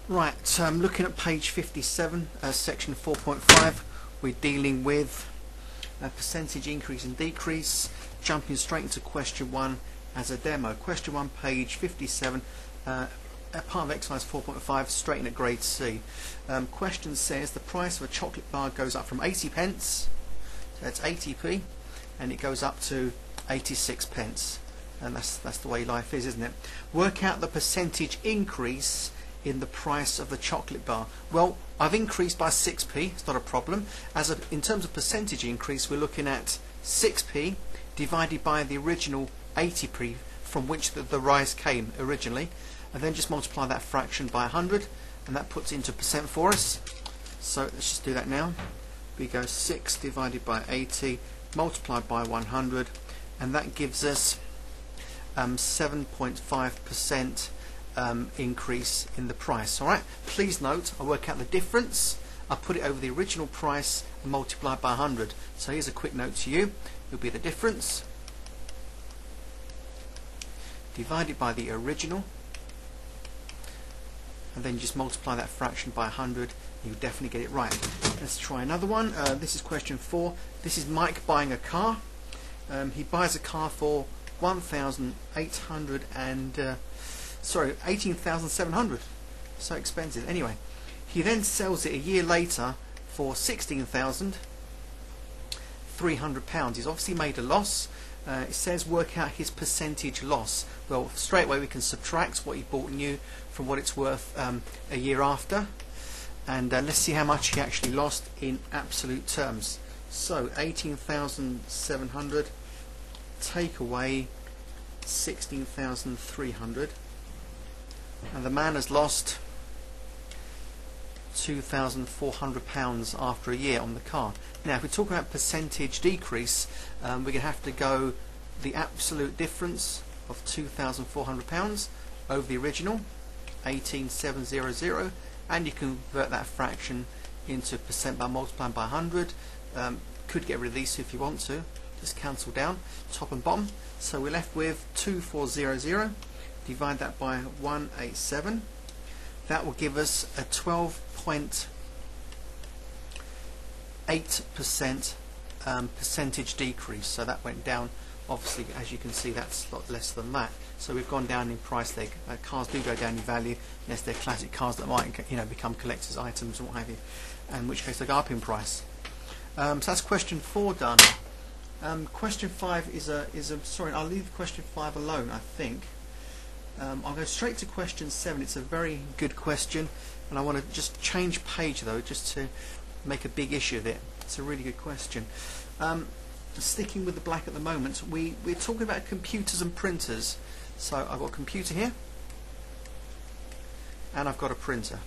Right, looking at page 57, section 4.5, we're dealing with a percentage increase and decrease. Jumping straight into question 1 as a demo. Question 1, page 57, a part of exercise 4.5, straight in at grade C. Question says the price of a chocolate bar goes up from 80 pence, so that's 80p, and it goes up to 86 pence. And that's the way life is, isn't it? Work out the percentage increase in the price of the chocolate bar. Well, I've increased by 6p, it's not a problem. In terms of percentage increase, we're looking at 6p divided by the original 80p from which the rise came originally, and then just multiply that fraction by 100, and that puts it into percent for us. So let's just do that now. We go 6 divided by 80 multiplied by 100, and that gives us 7.5% increase in the price. Alright, please note I work out the difference, I put it over the original price and multiply it by 100. So here's a quick note to you. It'll be the difference divided by the original, and then just multiply that fraction by 100. You'll definitely get it right. Let's try another one. This is question 4. This is Mike buying a car. He buys a car for 18,700. So expensive. Anyway, he then sells it a year later for £16,300. He's obviously made a loss. It says work out his percentage loss. Well, straight away we can subtract what he bought new from what it's worth a year after, and let's see how much he actually lost in absolute terms. So 18,700 take away 16,300, and the man has lost £2,400 after a year on the car. Now if we talk about percentage decrease, we're going to have to go the absolute difference of £2,400 over the original 18,700, and you convert that fraction into percent by multiplying by 100. Could get rid of these if you want to, just cancel down top and bottom. So we're left with 2,400, divide that by 187. That will give us a 12.8% percentage decrease. So that went down. Obviously, as you can see, that's a lot less than that. So we've gone down in price. Cars do go down in value unless they're classic cars that might, become collector's items and what have you, in which case they go up in price. So that's question 4 done. Question 5 is sorry, I'll leave question 5 alone, I think. I'll go straight to question 7. It's a very good question, and I want to just change page though, just to make a big issue of it. It's a really good question. Sticking with the black at the moment, we're talking about computers and printers. So I've got a computer here, and I've got a printer.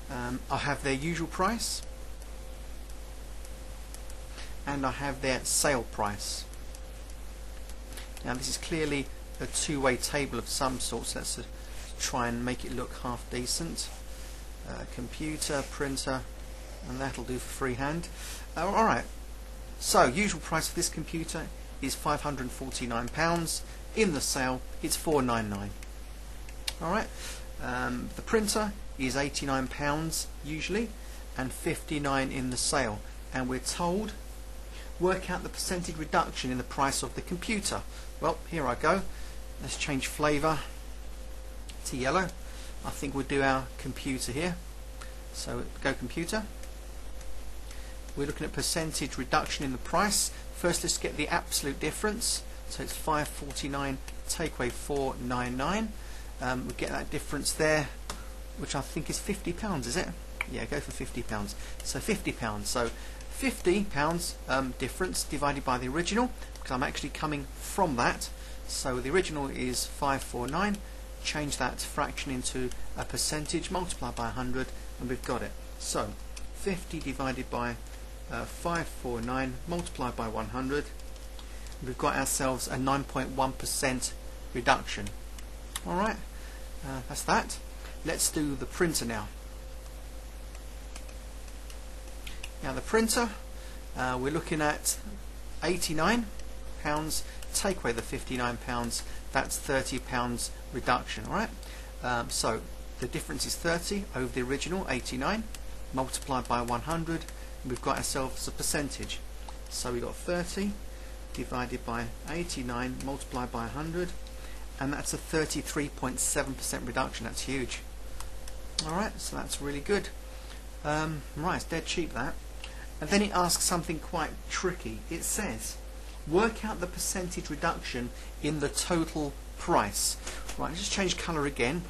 I have their usual price, and I have their sale price. Now this is clearly a two-way table of some sort, so let's try and make it look half decent. Computer, printer, and that'll do for freehand. Alright, so usual price for this computer is £549. In the sale it's £499. Alright, the printer is £89 usually, and £59 in the sale, and we're told work out the percentage reduction in the price of the computer. Well, here I go. Let's change flavour to yellow. I think we'll do our computer here. So go computer. We're looking at percentage reduction in the price. First let's get the absolute difference. So it's 549 take away 499. We get that difference there, which I think is £50, is it? Yeah, go for £50. So £50. So £50 difference divided by the original, because I'm actually coming from that. So the original is 549. Change that fraction into a percentage, multiply by 100, and we've got it. So 50 divided by 549 multiplied by 100, we've got ourselves a 9.1% reduction. Alright, that's that. Let's do the printer now. Now the printer, we're looking at £89, take away the £59, that's £30 reduction. Alright, So the difference is 30 over the original 89 multiplied by 100, and we've got ourselves a percentage. So we've got 30 divided by 89 multiplied by 100, and that's a 33.7% reduction. That's huge. Alright, so that's really good. Right, it's dead cheap, that. And then it asks something quite tricky. It says, work out the percentage reduction in the total price. Right, let's just change colour again,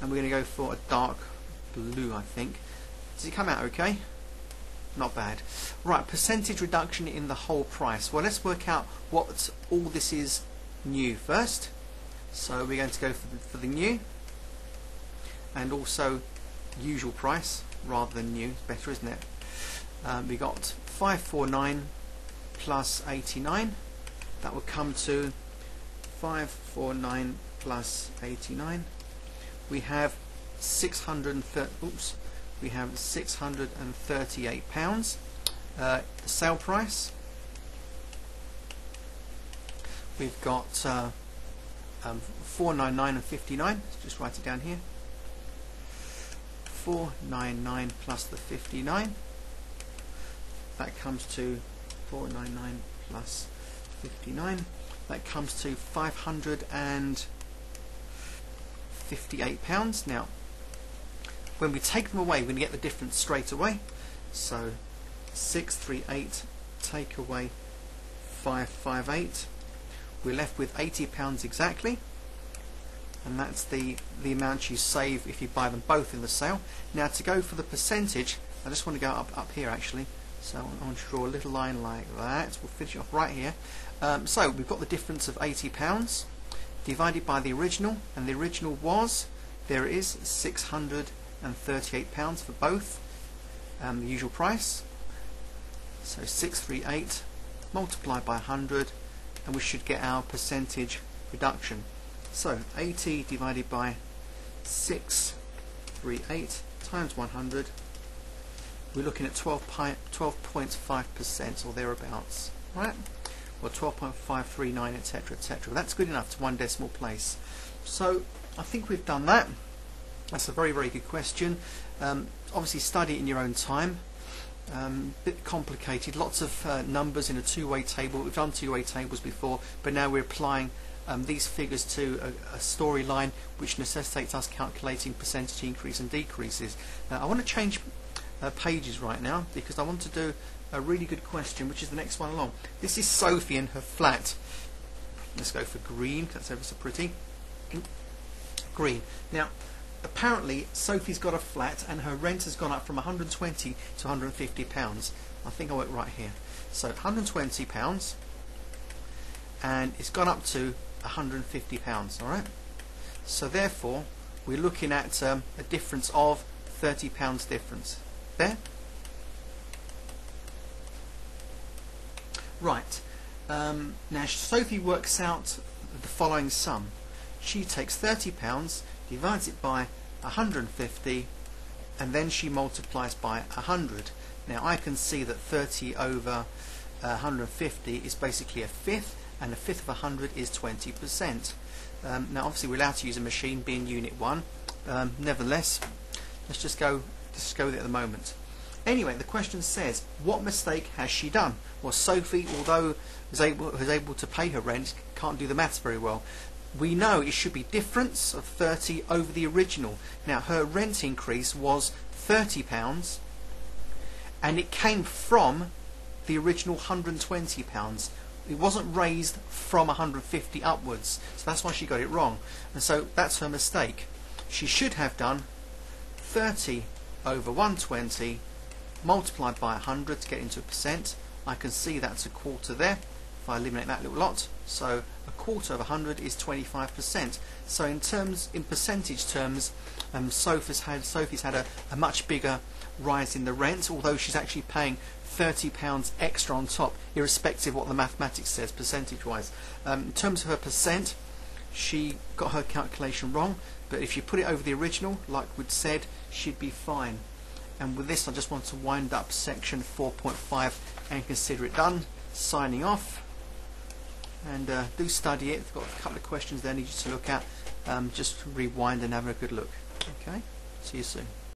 and we're going to go for a dark blue, I think. Does it come out okay? Not bad. Right, percentage reduction in the whole price. Well, let's work out what all this is new first. So we're going to go for the new, and also usual price rather than new. It's better, isn't it? We got 549 plus 89. That would come to 549 plus 89. We have 638 pounds. The sale price. We've got 499 and 59. Let's just write it down here. 499 plus the 59. That comes to 499 plus 59. That comes to 558 pounds. Now, when we take them away, we're going to get the difference straight away. So 638 take away 558. We're left with £80 exactly, and that's the amount you save if you buy them both in the sale. Now, to go for the percentage, I just want to go up here actually. So I want to draw a little line like that. We'll finish it off right here. So we've got the difference of £80 divided by the original, and the original was, there it is, £638 for both, the usual price. So 638 multiplied by 100, and we should get our percentage reduction. So 80 divided by 638 times 100, we're looking at 12.5% or thereabouts, right? Or 12.539, etc., etc. That's good enough to one decimal place. So I think we've done that. That's a very, very good question. Obviously study it in your own time. Bit complicated, lots of numbers in a two-way table. We've done two-way tables before, but now we're applying these figures to a storyline which necessitates us calculating percentage increase and decreases. Now I want to change pages right now because I want to do a really good question, which is the next one along. This is Sophie and her flat. Let's go for green, because that's ever so pretty. Green. Now, apparently Sophie's got a flat and her rent has gone up from 120 to 150 pounds. I think I went right here. So 120 pounds, and it's gone up to 150 pounds. All right. So therefore, we're looking at a difference of 30 pounds difference. There. Right. Now Sophie works out the following sum. She takes £30, divides it by 150, and then she multiplies by 100. Now I can see that 30 over 150 is basically a fifth, and a fifth of 100 is 20%. Now obviously we're allowed to use a machine being Unit 1. Nevertheless, let's just go with it at the moment. Anyway, the question says, what mistake has she done? Well, Sophie, although is able to pay her rent, can't do the maths very well. We know it should be difference of 30 over the original. Now, her rent increase was £30, and it came from the original £120. It wasn't raised from 150 upwards, so that's why she got it wrong. And so that's her mistake. She should have done 30 over 120 multiplied by 100 to get into a percent. I can see that's a quarter there if I eliminate that little lot. So a quarter of 100 is 25%. So in percentage terms, Sophie's had a much bigger rise in the rent, although she's actually paying £30 extra on top, irrespective of what the mathematics says percentage wise. In terms of her percent, she got her calculation wrong, but if you put it over the original, like we'd said, she'd be fine. And with this, I just want to wind up section 4.5 and consider it done. Signing off. And do study it. I've got a couple of questions there I need you to look at. just rewind and have a good look. Okay, see you soon.